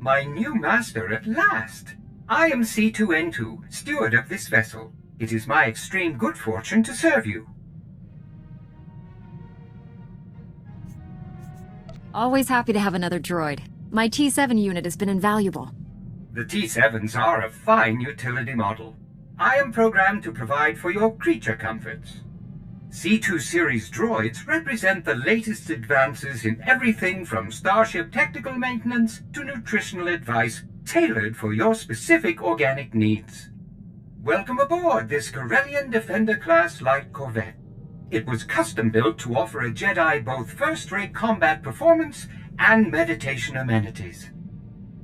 My new master at last! I am C2N2, steward of this vessel. It is my extreme good fortune to serve you. Always happy to have another droid. My T7 unit has been invaluable. The T7s are a fine utility model. I am programmed to provide for your creature comforts. C2 series droids represent the latest advances in everything from starship technical maintenance to nutritional advice tailored for your specific organic needs. Welcome aboard this Corellian Defender-class light corvette. It was custom-built to offer a Jedi both first-rate combat performance and meditation amenities.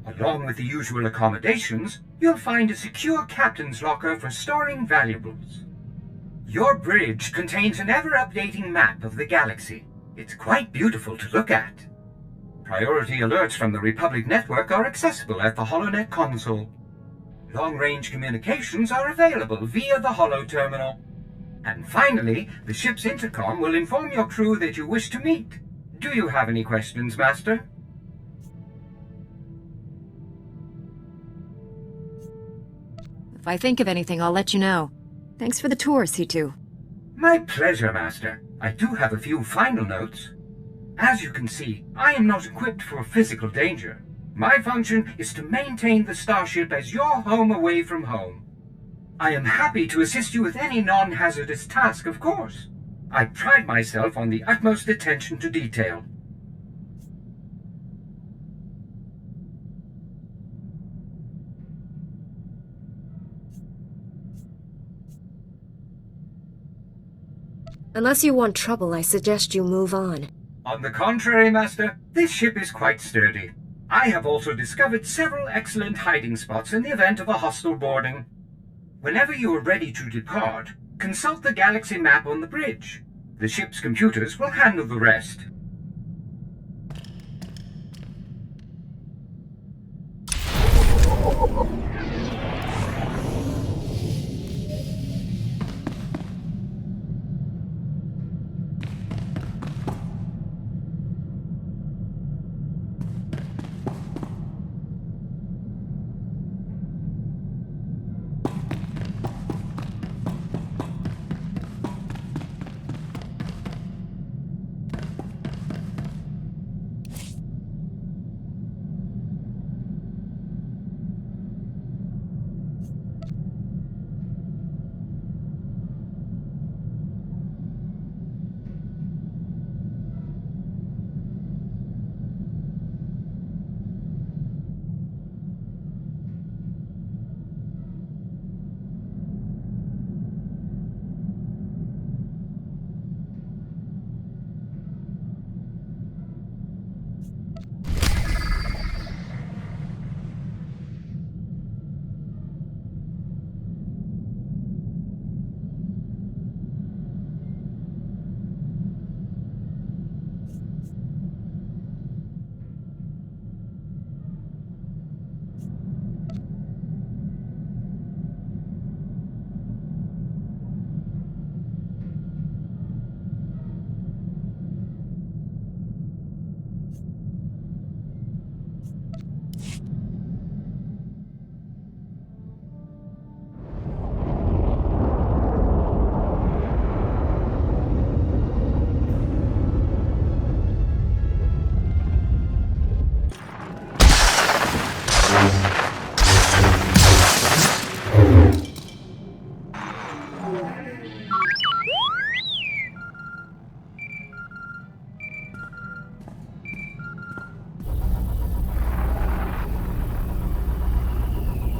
Along with the usual accommodations, you'll find a secure captain's locker for storing valuables. Your bridge contains an ever-updating map of the galaxy. It's quite beautiful to look at. Priority alerts from the Republic network are accessible at the HoloNet console. Long-range communications are available via the Holo terminal. And finally, the ship's intercom will inform your crew that you wish to meet. Do you have any questions, Master? If I think of anything, I'll let you know. Thanks for the tour, C2. My pleasure, Master. I do have a few final notes. As you can see, I am not equipped for physical danger. My function is to maintain the starship as your home away from home. I am happy to assist you with any non-hazardous task, of course. I pride myself on the utmost attention to detail. Unless you want trouble, I suggest you move on. On the contrary, Master, this ship is quite sturdy. I have also discovered several excellent hiding spots in the event of a hostile boarding. Whenever you are ready to depart, consult the galaxy map on the bridge. The ship's computers will handle the rest.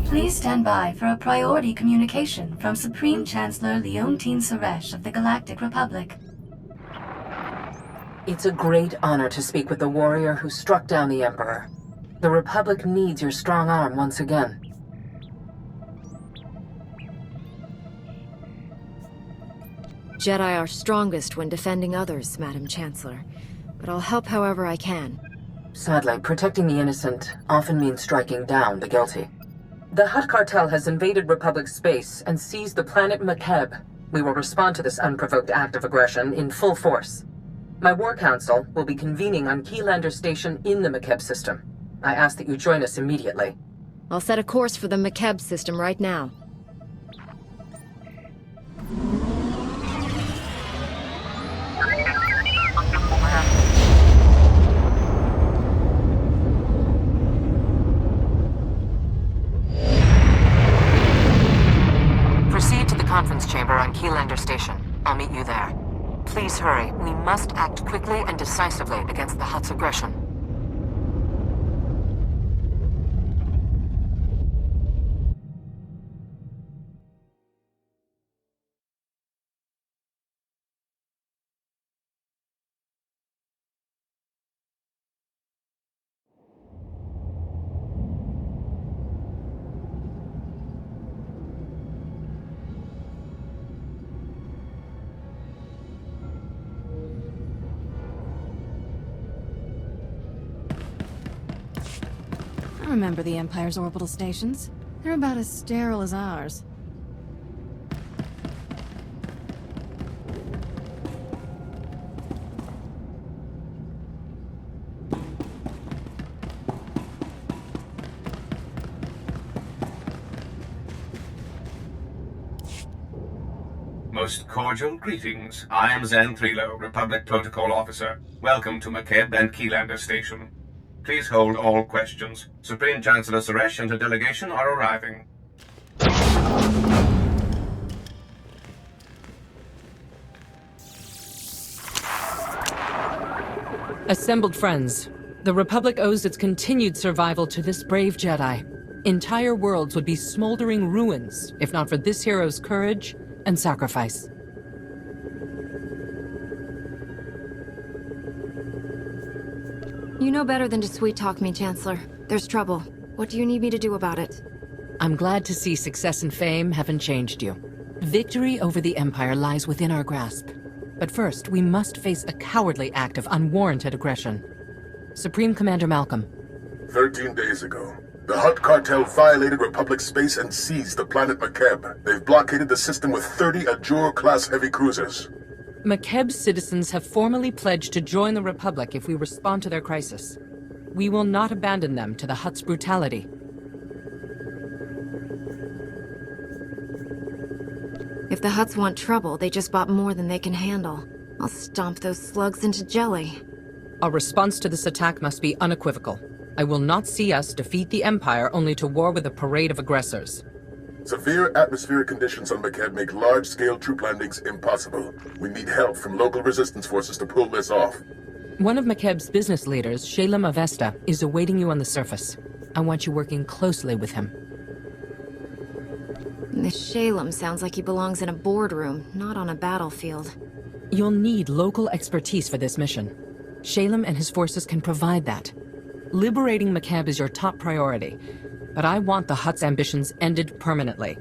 Please stand by for a priority communication from Supreme Chancellor Leontine Suresh of the Galactic Republic. It's a great honor to speak with the warrior who struck down the Emperor. The Republic needs your strong arm once again. Jedi are strongest when defending others, Madam Chancellor. But I'll help however I can. Sadly, protecting the innocent often means striking down the guilty. The Hutt cartel has invaded Republic space and seized the planet Makeb. We will respond to this unprovoked act of aggression in full force. My War Council will be convening on Keylander Station in the Makeb system. I ask that you join us immediately. I'll set a course for the McKeb system right now. Proceed to the conference chamber on Keylander Station. I'll meet you there. Please hurry. We must act quickly and decisively against the Hutt's aggression. I remember the Empire's orbital stations. They're about as sterile as ours. Most cordial greetings. I am Zen Thrilo, Republic Protocol Officer. Welcome to McKeb and Keylander Station. Please hold all questions. Supreme Chancellor Suresh and her delegation are arriving. Assembled friends, the Republic owes its continued survival to this brave Jedi. Entire worlds would be smoldering ruins if not for this hero's courage and sacrifice. You know better than to sweet-talk me, Chancellor. There's trouble. What do you need me to do about it? I'm glad to see success and fame haven't changed you. Victory over the Empire lies within our grasp. But first, we must face a cowardly act of unwarranted aggression. Supreme Commander Malcolm. 13 days ago, the Hutt cartel violated Republic space and seized the planet McKeb. They've blockaded the system with 30 Ajur-class heavy cruisers. McKeb's citizens have formally pledged to join the Republic if we respond to their crisis. We will not abandon them to the Hutt's brutality. If the Hutts want trouble, they just bought more than they can handle. I'll stomp those slugs into jelly. Our response to this attack must be unequivocal. I will not see us defeat the Empire only to war with a parade of aggressors. Severe atmospheric conditions on McKeb make large-scale troop landings impossible. We need help from local resistance forces to pull this off. One of McKeb's business leaders, Shalem Avesta, is awaiting you on the surface. I want you working closely with him. This Shalem sounds like he belongs in a boardroom, not on a battlefield. You'll need local expertise for this mission. Shalem and his forces can provide that. Liberating McKeb is your top priority, but I want the Hutt's ambitions ended permanently.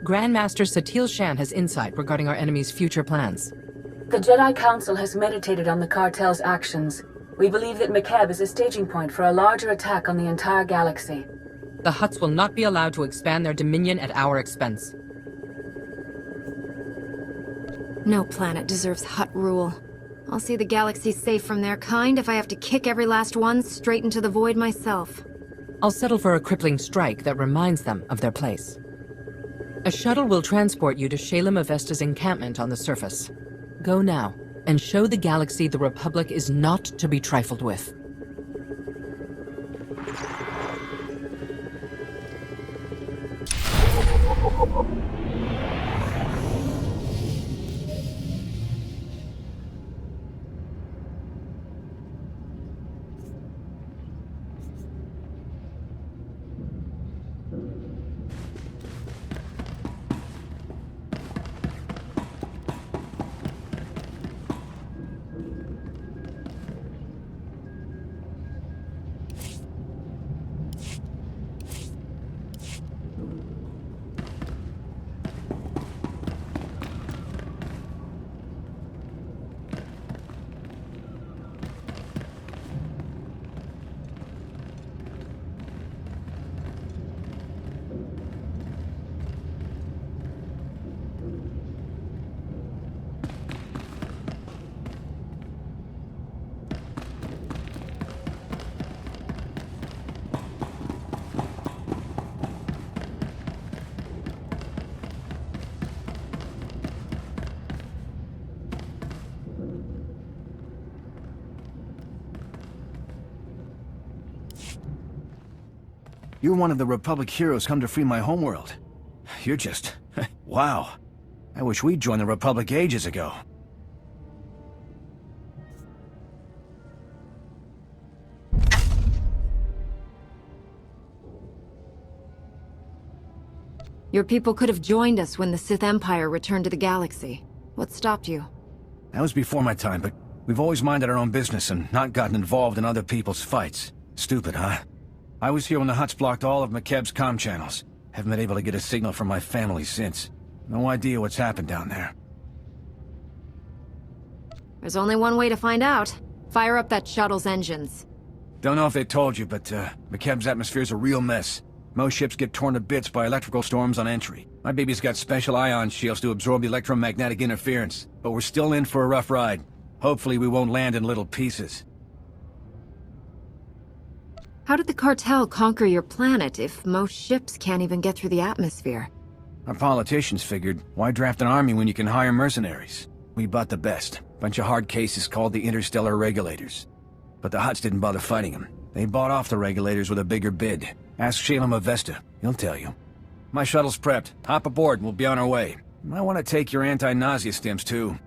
Grandmaster Satil Shan has insight regarding our enemy's future plans. The Jedi Council has meditated on the cartel's actions. We believe that McKeb is a staging point for a larger attack on the entire galaxy. The Hutts will not be allowed to expand their dominion at our expense. No planet deserves Hutt rule. I'll see the galaxy safe from their kind if I have to kick every last one straight into the void myself. I'll settle for a crippling strike that reminds them of their place. A shuttle will transport you to Shalem Avesta's encampment on the surface. Go now, and show the galaxy the Republic is not to be trifled with. You're one of the Republic heroes come to free my homeworld. You're just... wow. I wish we'd joined the Republic ages ago. Your people could have joined us when the Sith Empire returned to the galaxy. What stopped you? That was before my time, but we've always minded our own business and not gotten involved in other people's fights. Stupid, huh? I was here when the Hutts blocked all of McKeb's comm channels. Haven't been able to get a signal from my family since. No idea what's happened down there. There's only one way to find out. Fire up that shuttle's engines. Don't know if they told you, but McKeb's atmosphere's a real mess. Most ships get torn to bits by electrical storms on entry. My baby's got special ion shields to absorb electromagnetic interference, but we're still in for a rough ride. Hopefully we won't land in little pieces. How did the cartel conquer your planet if most ships can't even get through the atmosphere? Our politicians figured, why draft an army when you can hire mercenaries? We bought the best. Bunch of hard cases called the Interstellar Regulators. But the Hutts didn't bother fighting them. They bought off the Regulators with a bigger bid. Ask Shalem Avesta, he'll tell you. My shuttle's prepped. Hop aboard and we'll be on our way. I want to take your anti-nausea stims too.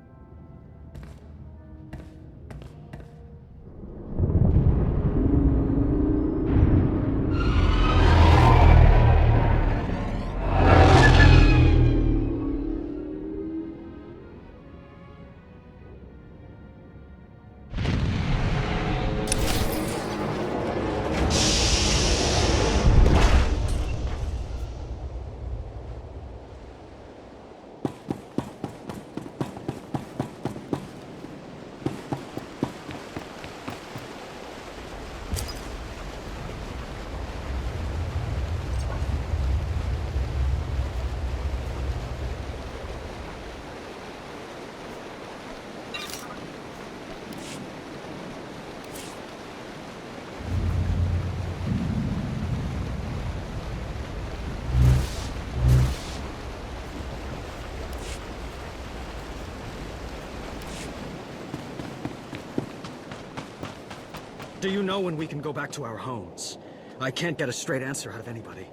Do you know when we can go back to our homes? I can't get a straight answer out of anybody.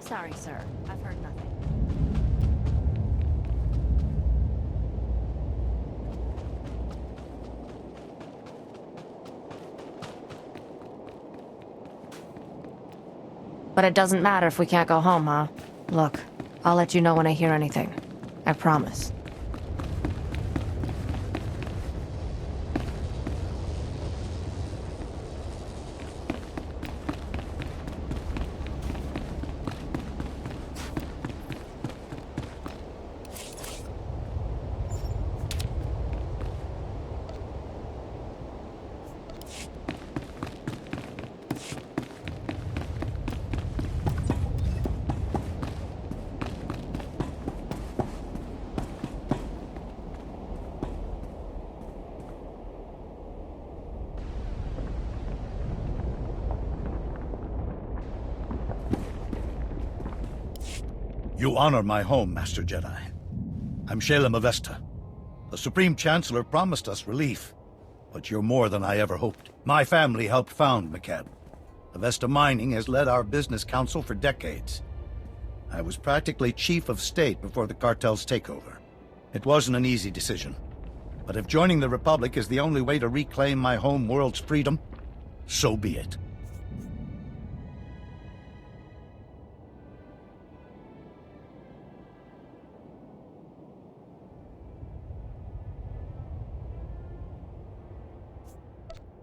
Sorry, sir. I've heard nothing. But it doesn't matter if we can't go home, huh? Look, I'll let you know when I hear anything. I promise. You honor my home, Master Jedi. I'm Shalem Avesta. The Supreme Chancellor promised us relief, but you're more than I ever hoped. My family helped found McKeb. Avesta Mining has led our business council for decades. I was practically chief of state before the cartel's takeover. It wasn't an easy decision, but if joining the Republic is the only way to reclaim my home world's freedom, so be it.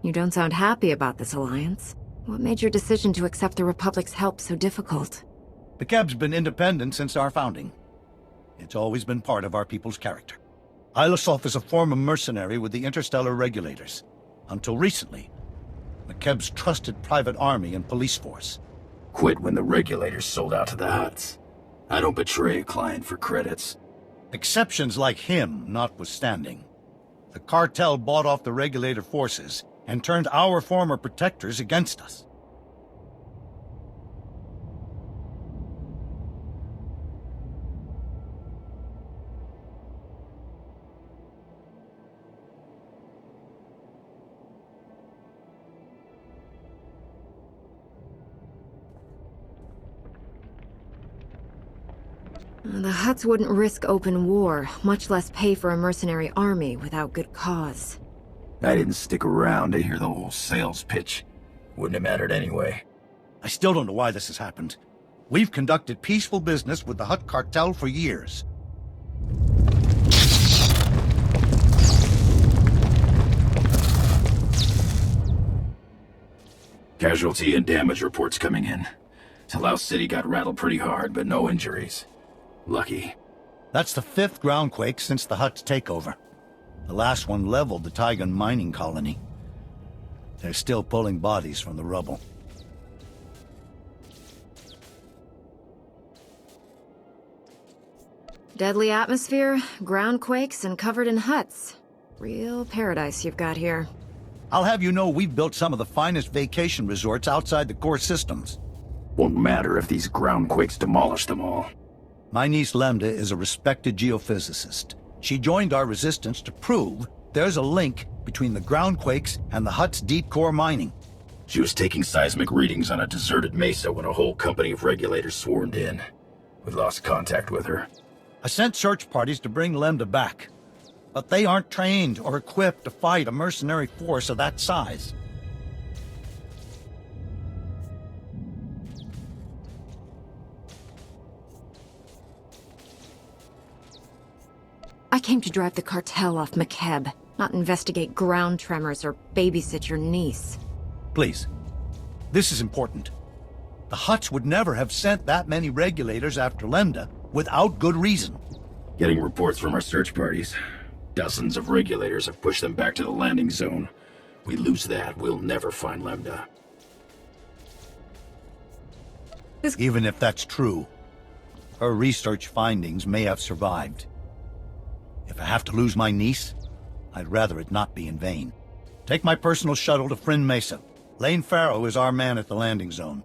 You don't sound happy about this alliance. What made your decision to accept the Republic's help so difficult? McKeb's been independent since our founding. It's always been part of our people's character. Ilosof is a former mercenary with the Interstellar Regulators. Until recently, McKeb's trusted private army and police force. Quit when the Regulators sold out to the Hutts. I don't betray a client for credits. Exceptions like him notwithstanding, the cartel bought off the Regulator forces and turned our former protectors against us. The Hutts wouldn't risk open war, much less pay for a mercenary army without good cause. I didn't stick around to hear the whole sales pitch. Wouldn't have mattered anyway. I still don't know why this has happened. We've conducted peaceful business with the Hutt cartel for years. Casualty and damage reports coming in. Talau City got rattled pretty hard, but no injuries. Lucky. That's the 5th groundquake since the Hutt's takeover. The last one leveled the Taigun mining colony. They're still pulling bodies from the rubble. Deadly atmosphere, groundquakes, and covered in huts. Real paradise you've got here. I'll have you know we've built some of the finest vacation resorts outside the core systems. Won't matter if these groundquakes demolish them all. My niece Lemda is a respected geophysicist. She joined our resistance to prove there's a link between the groundquakes and the Hutt's deep core mining. She was taking seismic readings on a deserted mesa when a whole company of regulators swarmed in. We lost contact with her. I sent search parties to bring Lemda back, but they aren't trained or equipped to fight a mercenary force of that size. I came to drive the cartel off McKeb, not investigate ground tremors or babysit your niece. Please. This is important. The Hutts would never have sent that many regulators after Lemda without good reason. Getting reports from our search parties. Dozens of regulators have pushed them back to the landing zone. We lose that, we'll never find Lemda. Even if that's true, her research findings may have survived. If I have to lose my niece, I'd rather it not be in vain. Take my personal shuttle to Friend Mesa. Lane Farrow is our man at the landing zone.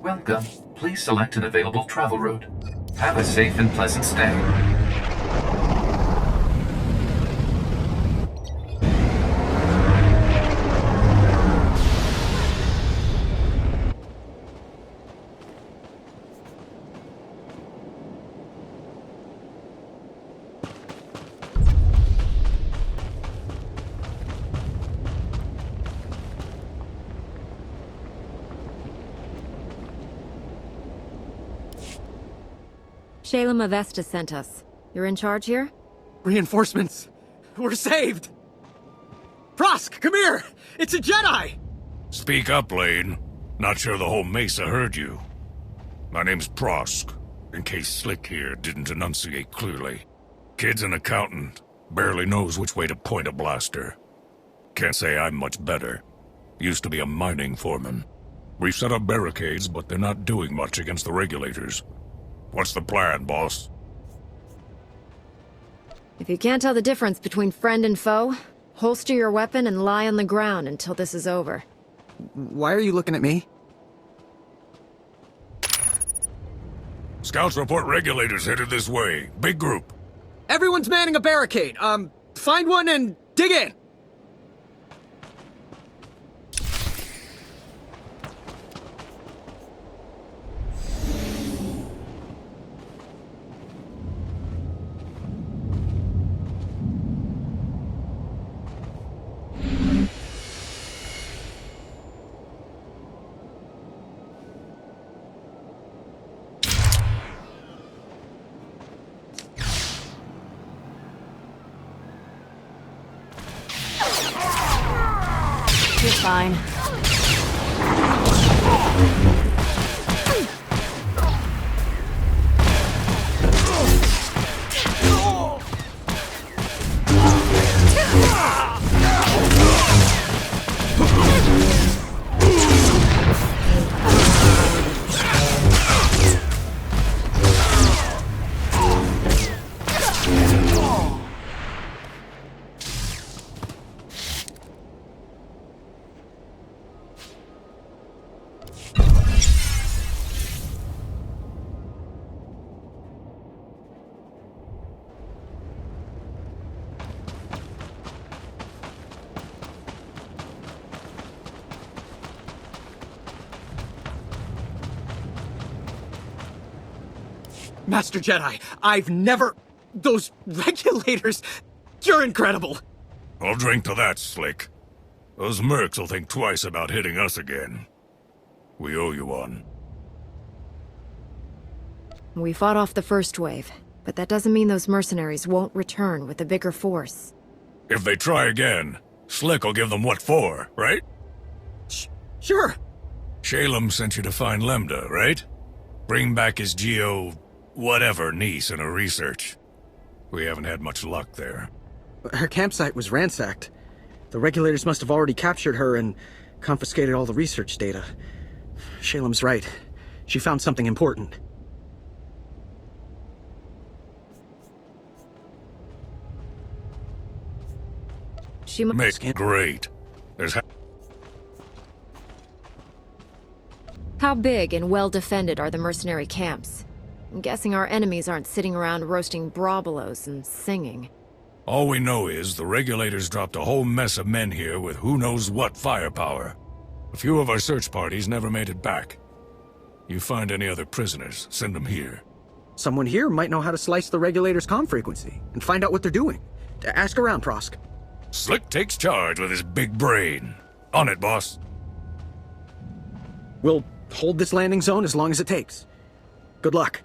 Welcome. Please select an available travel route. Have a safe and pleasant stay. Shayla Mavesta sent us. You're in charge here? Reinforcements! We're saved! Prosk, come here! It's a Jedi! Speak up, Lane. Not sure the whole Mesa heard you. My name's Prosk, in case Slick here didn't enunciate clearly. Kid's an accountant. Barely knows which way to point a blaster. Can't say I'm much better. Used to be a mining foreman. We've set up barricades, but they're not doing much against the regulators. What's the plan, boss? If you can't tell the difference between friend and foe, holster your weapon and lie on the ground until this is over. Why are you looking at me? Scouts report regulators headed this way. Big group. Everyone's manning a barricade. Find one and dig in! You're fine. Master Jedi, I've never... Those regulators... You're incredible! I'll drink to that, Slick. Those mercs will think twice about hitting us again. We owe you one. We fought off the first wave, but that doesn't mean those mercenaries won't return with a bigger force. If they try again, Slick will give them what for, right? Sure. Shalem sent you to find Lambda, right? Bring back his whatever niece in her research. We haven't had much luck there. Her campsite was ransacked. The regulators must have already captured her and confiscated all the research data. Shalem's right. She found something important. She must... Great. There's... How big and well-defended are the mercenary camps? I'm guessing our enemies aren't sitting around roasting brobolos and singing. All we know is the regulators dropped a whole mess of men here with who knows what firepower. A few of our search parties never made it back. You find any other prisoners, send them here. Someone here might know how to slice the regulators' comm frequency and find out what they're doing. Ask around, Prosk. Slick takes charge with his big brain. On it, boss. We'll hold this landing zone as long as it takes. Good luck.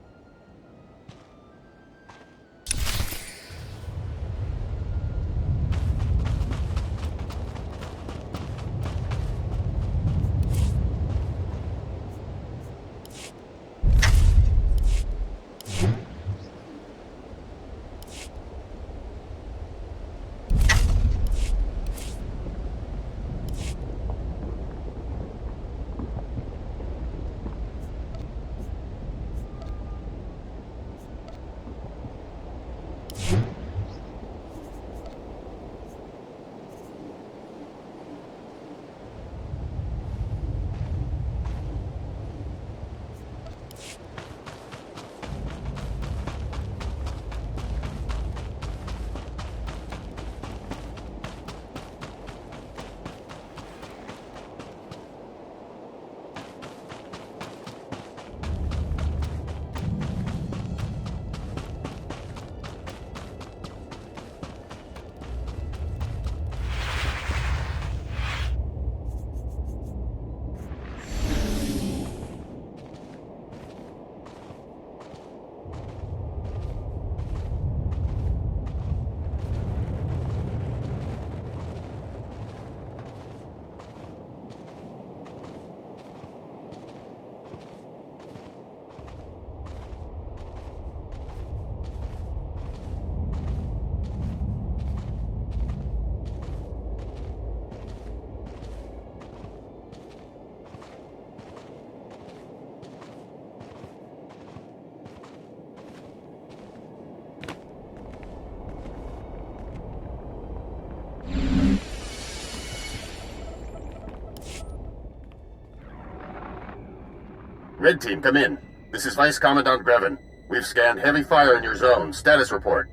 Red Team, come in. This is Vice Commandant Grevin. We've scanned heavy fire in your zone. Status report.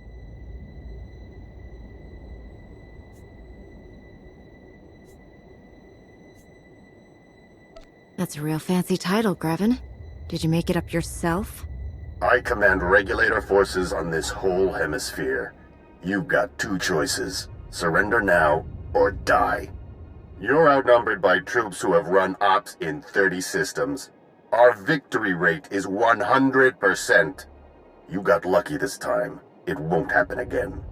That's a real fancy title, Grevin. Did you make it up yourself? I command regulator forces on this whole hemisphere. You've got two choices. Surrender now, or die. You're outnumbered by troops who have run ops in 30 systems. Our victory rate is 100%. You got lucky this time. It won't happen again.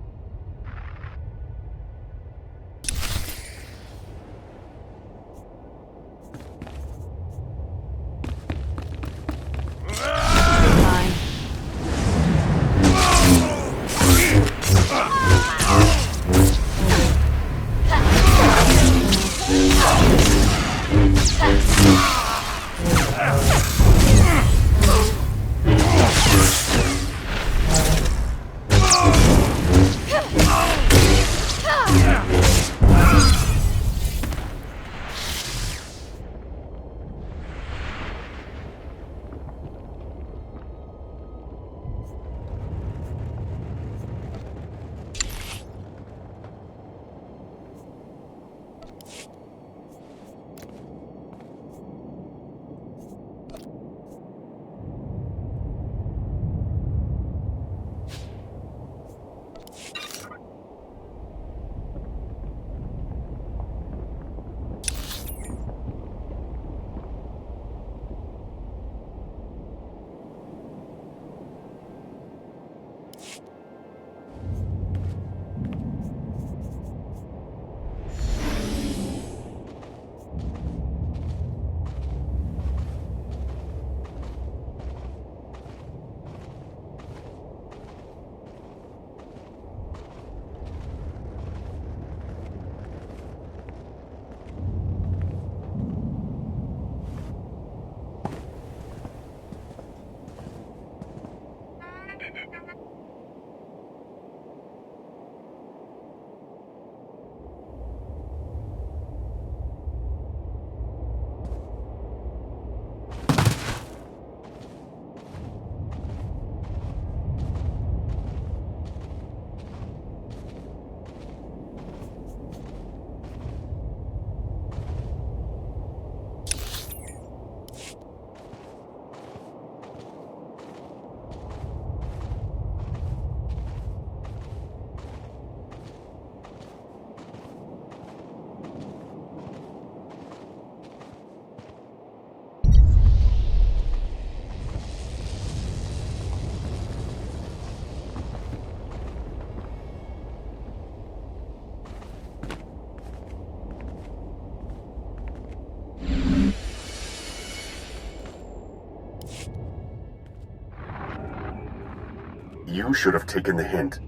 You should have taken the hint.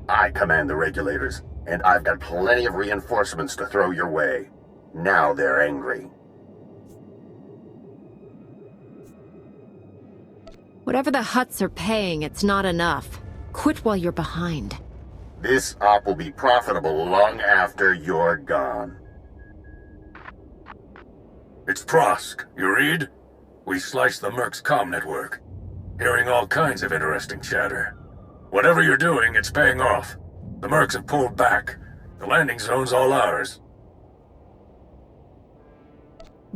I command the regulators, and I've got plenty of reinforcements to throw your way. Now they're angry. Whatever the Hutts are paying, it's not enough. Quit while you're behind. This op will be profitable long after you're gone. It's Prosk. You read? We sliced the Merc's comm network. Hearing all kinds of interesting chatter. Whatever you're doing, it's paying off. The Mercs have pulled back. The landing zone's all ours.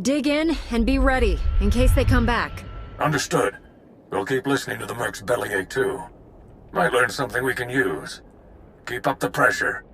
Dig in and be ready, in case they come back. Understood. We'll keep listening to the Merc's bellyache, too. Might learn something we can use. Keep up the pressure.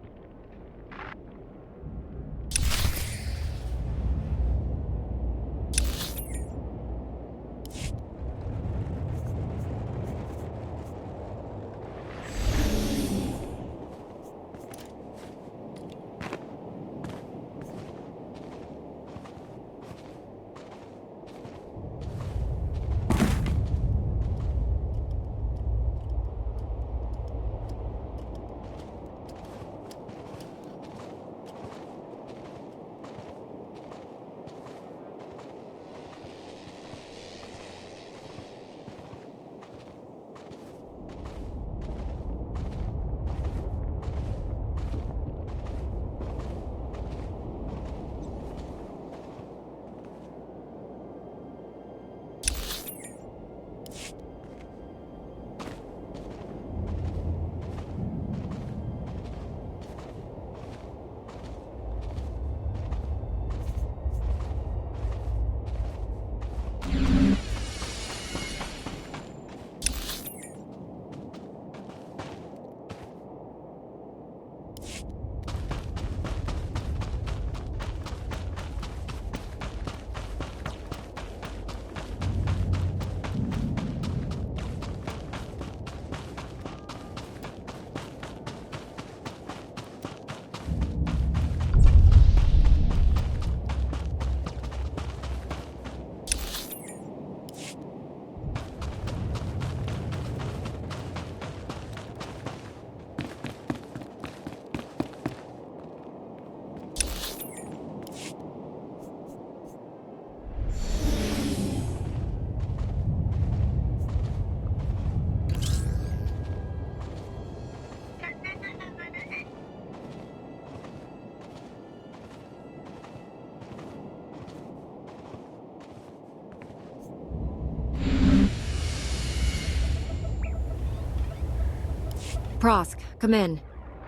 Prosk, come in.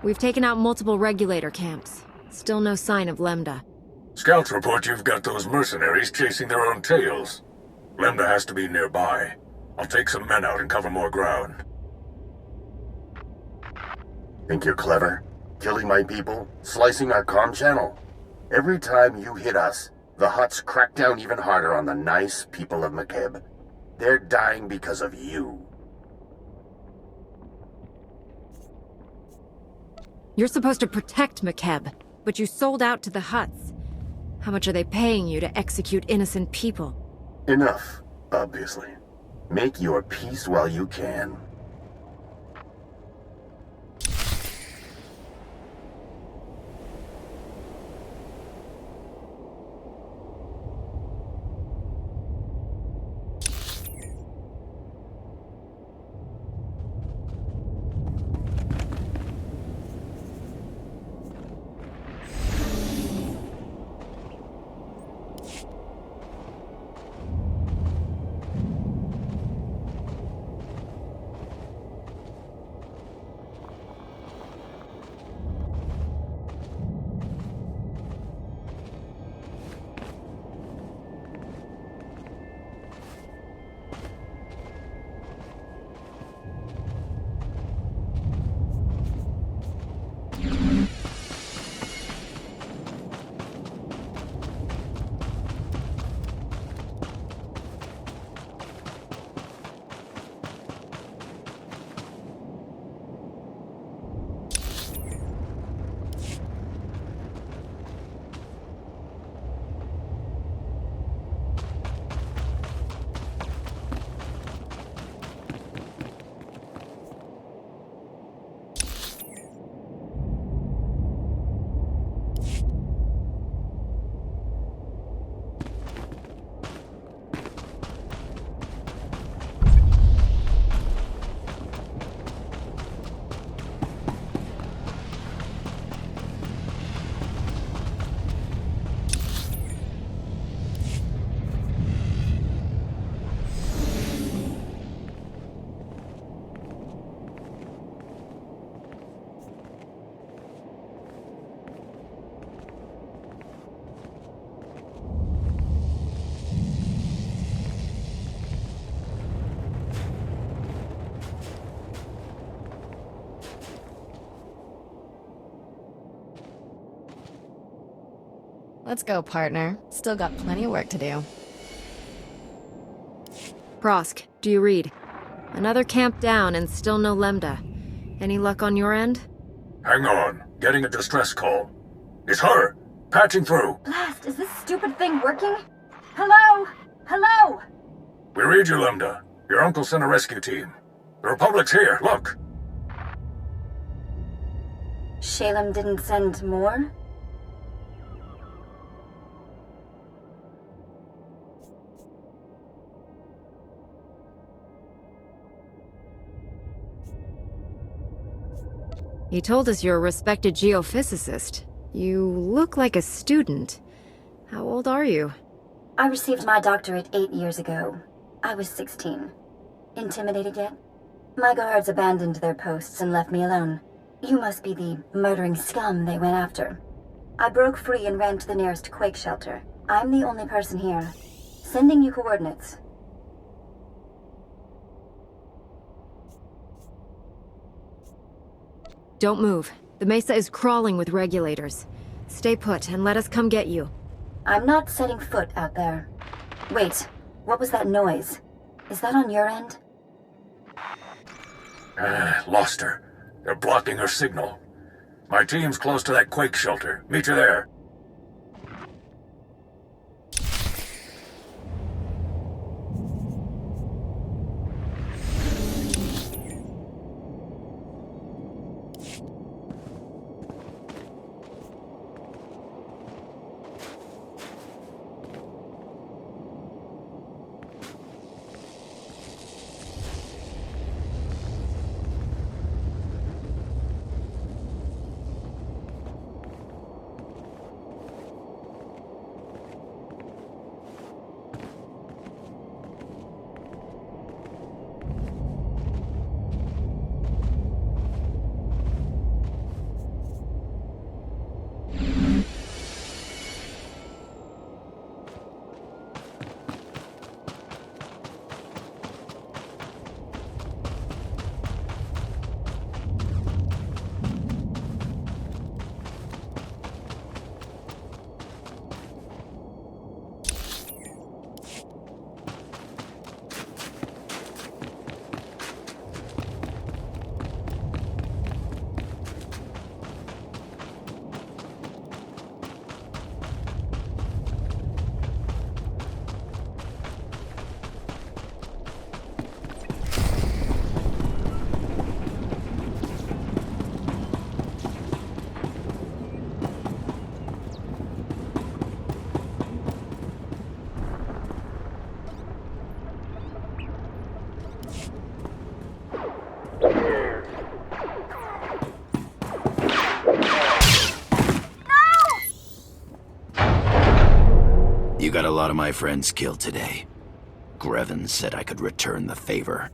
We've taken out multiple regulator camps. Still no sign of Lambda. Scouts report you've got those mercenaries chasing their own tails. Lambda has to be nearby. I'll take some men out and cover more ground. Think you're clever? Killing my people? Slicing our comm channel? Every time you hit us, the Hutts crack down even harder on the nice people of McKeb. They're dying because of you. You're supposed to protect McKeb, but you sold out to the Hutts. How much are they paying you to execute innocent people? Enough, obviously. Make your peace while you can. Let's go, partner. Still got plenty of work to do. Prosk, do you read? Another camp down and still no Lambda. Any luck on your end? Hang on. Getting a distress call. It's her! Patching through. Blast, is this stupid thing working? Hello? Hello? We read you, Lambda. Your uncle sent a rescue team. The Republic's here, look! Shalem didn't send more? You told us you're a respected geophysicist. You look like a student. How old are you? I received my doctorate 8 years ago. I was 16. Intimidated yet? My guards abandoned their posts and left me alone. You must be the murdering scum they went after. I broke free and ran to the nearest quake shelter. I'm the only person here. Sending you coordinates. Don't move. The mesa is crawling with regulators. Stay put and let us come get you. I'm not setting foot out there. Wait, what was that noise? Is that on your end? Lost her. They're blocking her signal. My team's close to that quake shelter. Meet you there. You got a lot of my friends killed today. Greven said I could return the favor.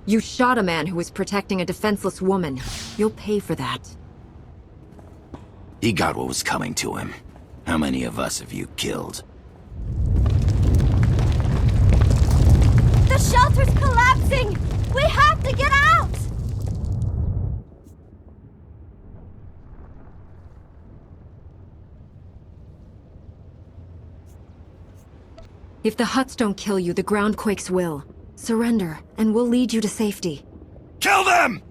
You shot a man who was protecting a defenseless woman. You'll pay for that. He got what was coming to him. How many of us have you killed? The shelter's collapsing! We have to get out! If the huts don't kill you, the ground quakes will. Surrender, and we'll lead you to safety. Kill them!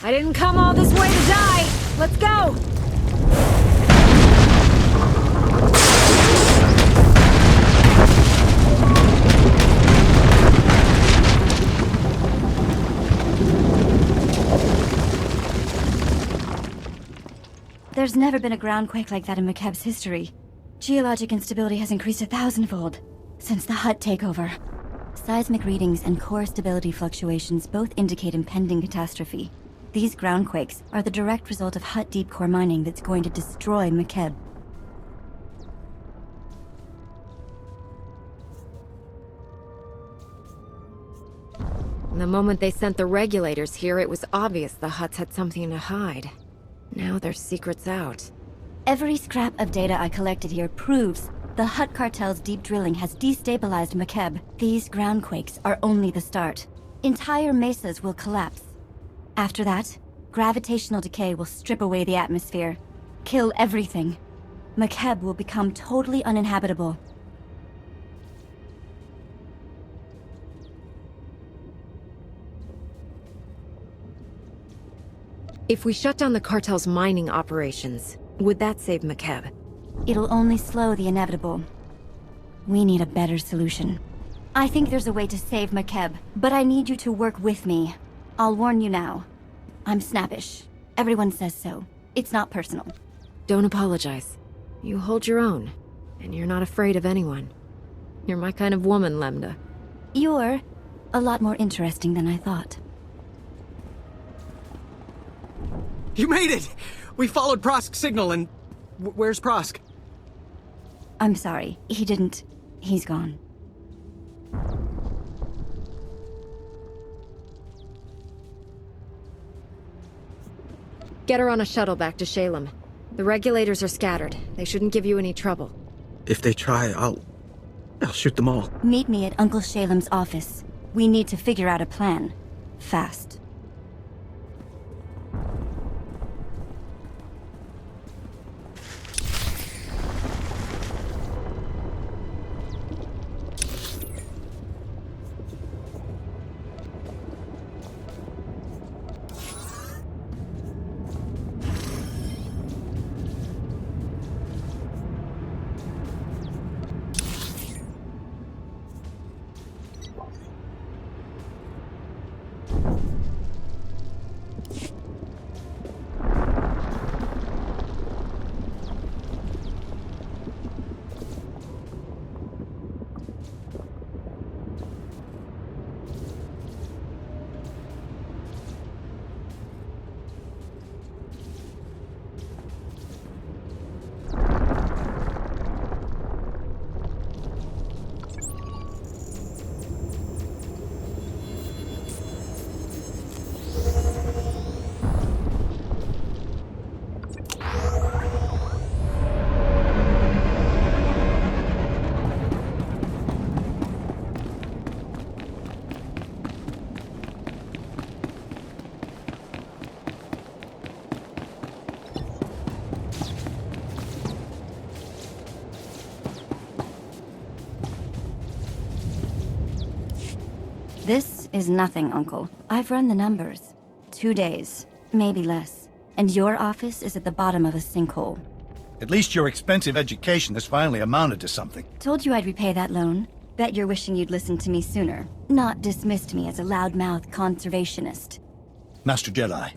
I didn't come all this way to die! Let's go! There's never been a groundquake like that in McKeb's history. Geologic instability has increased 1,000-fold since the Hutt takeover. Seismic readings and core stability fluctuations both indicate impending catastrophe. These groundquakes are the direct result of Hutt deep core mining that's going to destroy McKeb. The moment they sent the regulators here, it was obvious the Hutts had something to hide. Now their secret's out. Every scrap of data I collected here proves the Hutt cartel's deep drilling has destabilized McKeb. These groundquakes are only the start. Entire mesas will collapse. After that, gravitational decay will strip away the atmosphere, kill everything. McKeb will become totally uninhabitable. If we shut down the cartel's mining operations, would that save McKeb? It'll only slow the inevitable. We need a better solution. I think there's a way to save McKeb, but I need you to work with me. I'll warn you now. I'm snappish. Everyone says so. It's not personal. Don't apologize. You hold your own, and you're not afraid of anyone. You're my kind of woman, Lambda. You're a lot more interesting than I thought. You made it! We followed Prosk's signal and... where's Prosk? I'm sorry. He didn't... He's gone. Get her on a shuttle back to Shalem. The regulators are scattered. They shouldn't give you any trouble. If they try, I'll shoot them all. Meet me at Uncle Shalem's office. We need to figure out a plan. Fast. This is nothing, Uncle. I've run the numbers. 2 days, maybe less. And your office is at the bottom of a sinkhole. At least your expensive education has finally amounted to something. Told you I'd repay that loan. Bet you're wishing you'd listened to me sooner. Not dismissed me as a loudmouth conservationist. Master Jedi,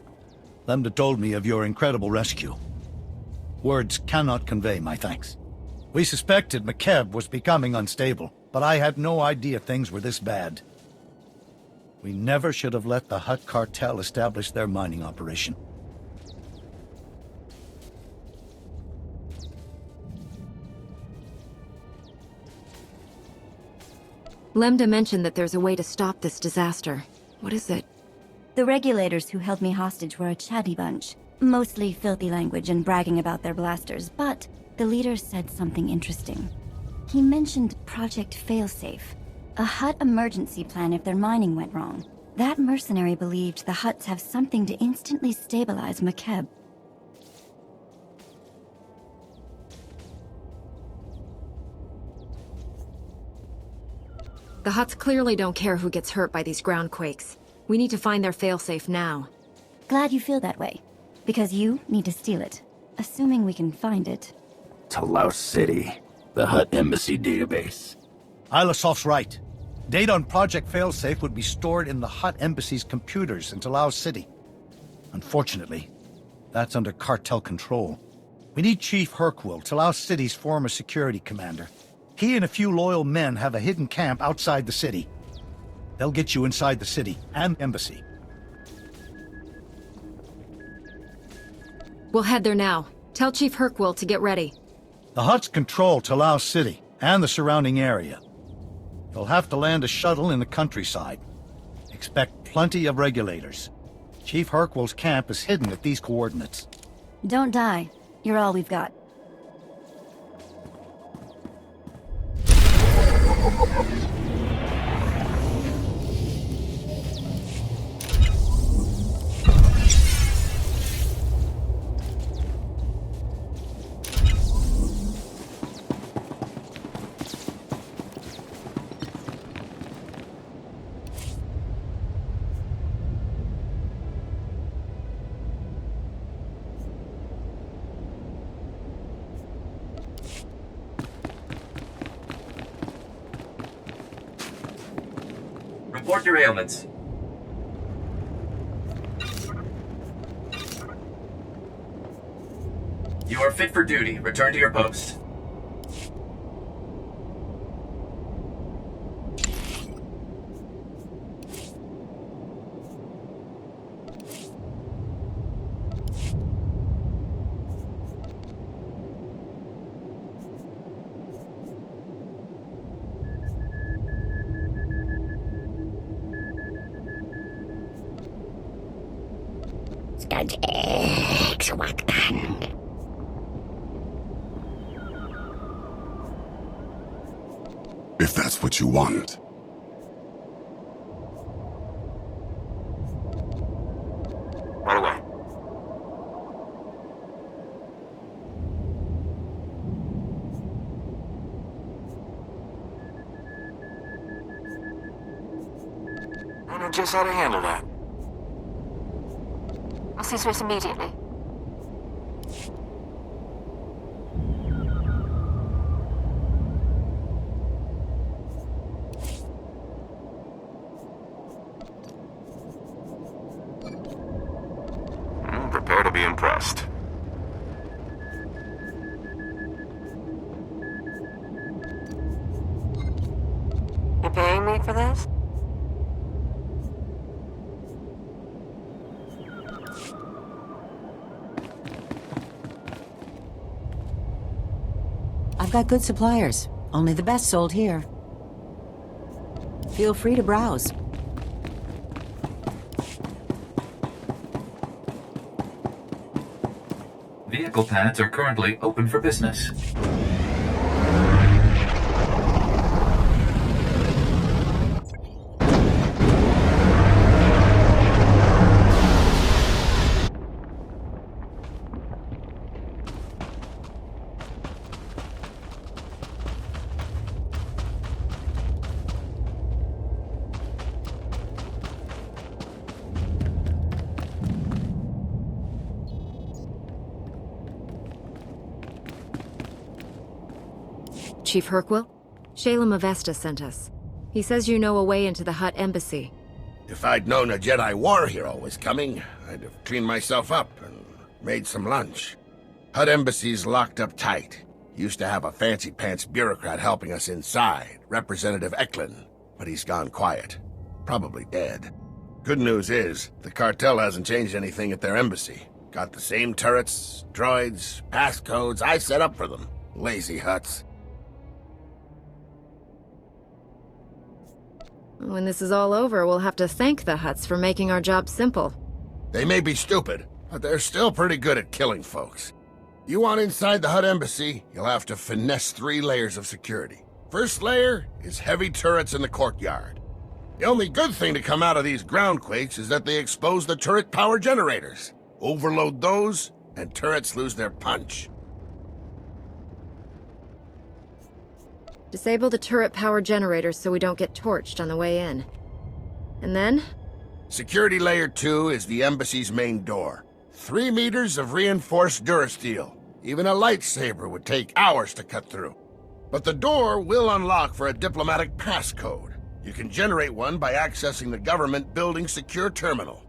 Lambda told me of your incredible rescue. Words cannot convey my thanks. We suspected McKeb was becoming unstable, but I had no idea things were this bad. We never should have let the Hutt cartel establish their mining operation. Lambda mentioned that there's a way to stop this disaster. What is it? The regulators who held me hostage were a chatty bunch. Mostly filthy language and bragging about their blasters, but the leader said something interesting. He mentioned Project Failsafe, a Hutt emergency plan if their mining went wrong. That mercenary believed the Hutts have something to instantly stabilize McKeb. The Hutts clearly don't care who gets hurt by these groundquakes. We need to find their failsafe now. Glad you feel that way. Because you need to steal it. Assuming we can find it. Talos City. The Hutt Embassy database. Ilasof's right. Data on Project Failsafe would be stored in the Hutt Embassy's computers in Talos City. Unfortunately, that's under cartel control. We need Chief Hercule, Talau City's former security commander. He and a few loyal men have a hidden camp outside the city. They'll get you inside the city and the embassy. We'll head there now. Tell Chief Hercule to get ready. The Hutts control Talau City and the surrounding area. You'll have to land a shuttle in the countryside. Expect plenty of regulators. Chief Hercule's camp is hidden at these coordinates. Don't die. You're all we've got. Report your ailments. You are fit for duty. Return to your post. If that's what you want. Right away. I know just how to handle that. I'll cease race immediately. Prepare to be impressed. You're paying me for this? I've got good suppliers. Only the best sold here. Feel free to browse. Vehicle pads are currently open for business. Chief Hercule? Shalem Avesta sent us. He says you know a way into the Hutt embassy. If I'd known a Jedi war hero was coming, I'd have cleaned myself up and made some lunch. Hutt embassy's locked up tight. Used to have a fancy-pants bureaucrat helping us inside, Representative Eklund, but he's gone quiet. Probably dead. Good news is, the cartel hasn't changed anything at their embassy. Got the same turrets, droids, passcodes I set up for them. Lazy Hutts. When this is all over, we'll have to thank the Hutts for making our job simple. They may be stupid, but they're still pretty good at killing folks. You want inside the Hutt embassy, you'll have to finesse 3 layers of security. First layer is heavy turrets in the courtyard. The only good thing to come out of these groundquakes is that they expose the turret power generators. Overload those, and turrets lose their punch. Disable the turret power generators so we don't get torched on the way in. And then? Security Layer 2 is the embassy's main door. 3 meters of reinforced durasteel. Even a lightsaber would take hours to cut through. But the door will unlock for a diplomatic passcode. You can generate one by accessing the government building secure terminal.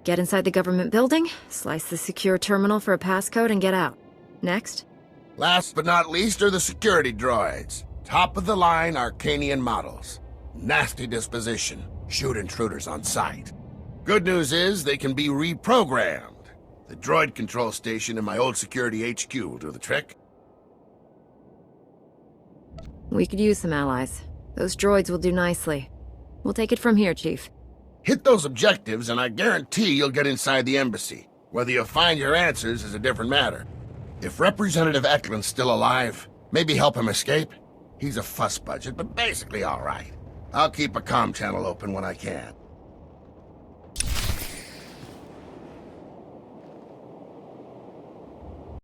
Get inside the government building, slice the secure terminal for a passcode, and get out. Next? Last but not least are the security droids. Top-of-the-line Arcanian models. Nasty disposition. Shoot intruders on sight. Good news is they can be reprogrammed. The droid control station in my old security HQ will do the trick. We could use some allies. Those droids will do nicely. We'll take it from here, Chief. Hit those objectives and I guarantee you'll get inside the embassy. Whether you find your answers is a different matter. If Representative Eklund's still alive, maybe help him escape. He's a fuss budget, but basically all right. I'll keep a comm channel open when I can.